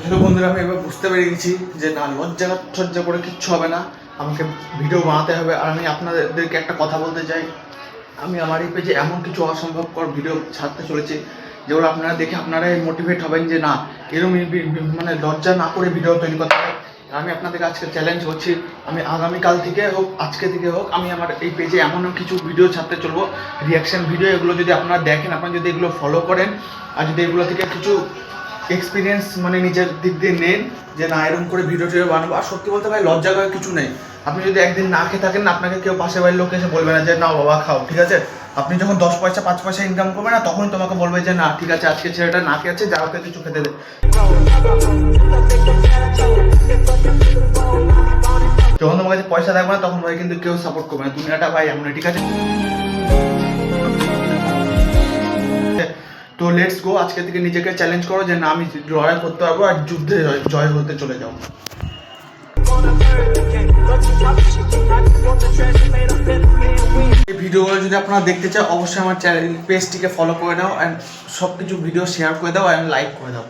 Hello বন্ধুরা, আমি এবার বুঝতে পেরে গেছি যে না, লজ্জা করে কিচ্ছু হবে না, আমাকে ভিডিও বানাতে হবে। আর আমি আপনাদেরকে একটা কথা বলতে চাই, আমি আমার এই পেজে এমন কিছু অসম্ভবকর ভিডিও ছাড়তে চলেছি যেগুলো আপনারা দেখে আপনারাই মোটিভেট হবেন যে না, এরকম মানে লজ্জা না করে ভিডিও তৈরি করতে হবে। আমি আপনাদেরকে আজকে চ্যালেঞ্জ করছি, আমি আগামীকাল থেকে হোক আজকে থেকে হোক আমি আমার এই পেজে এমন কিছু ভিডিও ছাড়তে চলবো, রিয়াকশান ভিডিও। এগুলো যদি আপনারা দেখেন, আপনারা যদি এগুলো ফলো করেন আর যদি এগুলো থেকে কিছু এক্সপিরিয়েন্স মানে নিজের দিক দিয়ে নেন যে না, এরকম করে ভিডিও বানাবো। আর সত্যি বলতে ভাই, লজ্জা করার কিছু নেই। আপনি যদি একদিন না খেয়ে থাকেন না, আপনাকে কেউ পাশের বাড়ির লোক এসে বলবে না যে না বাবা খাও, ঠিক আছে? আপনি যখন 10 পয়সা 5 পয়সা ইনকাম করবে না, তখনই তোমাকে বলবে যে না ঠিক আছে, আজকে ছেলেটা না খেয়ে আছে, যা ওকে কিছু খেতে দে। যখন তোমার কাছে পয়সা থাকবে না, তখন ভাই কিন্তু কেউ সাপোর্ট করবে না। দুনিয়াটা ভাই এমন, ঠিক আছে? তো লেটস গো, আজকে থেকে নিজেকে চ্যালেঞ্জ করো যে না, আমি লড়াই করতে পারবো আর যুদ্ধে জয় হতে চলে যাও। এই ভিডিওগুলো যদি আপনারা দেখতে চান, অবশ্যই আমার চ্যানেল পেজটিকে ফলো করে দাও অ্যান্ড সব কিছু ভিডিও শেয়ার করে দাও অ্যান্ড লাইক করে দাও।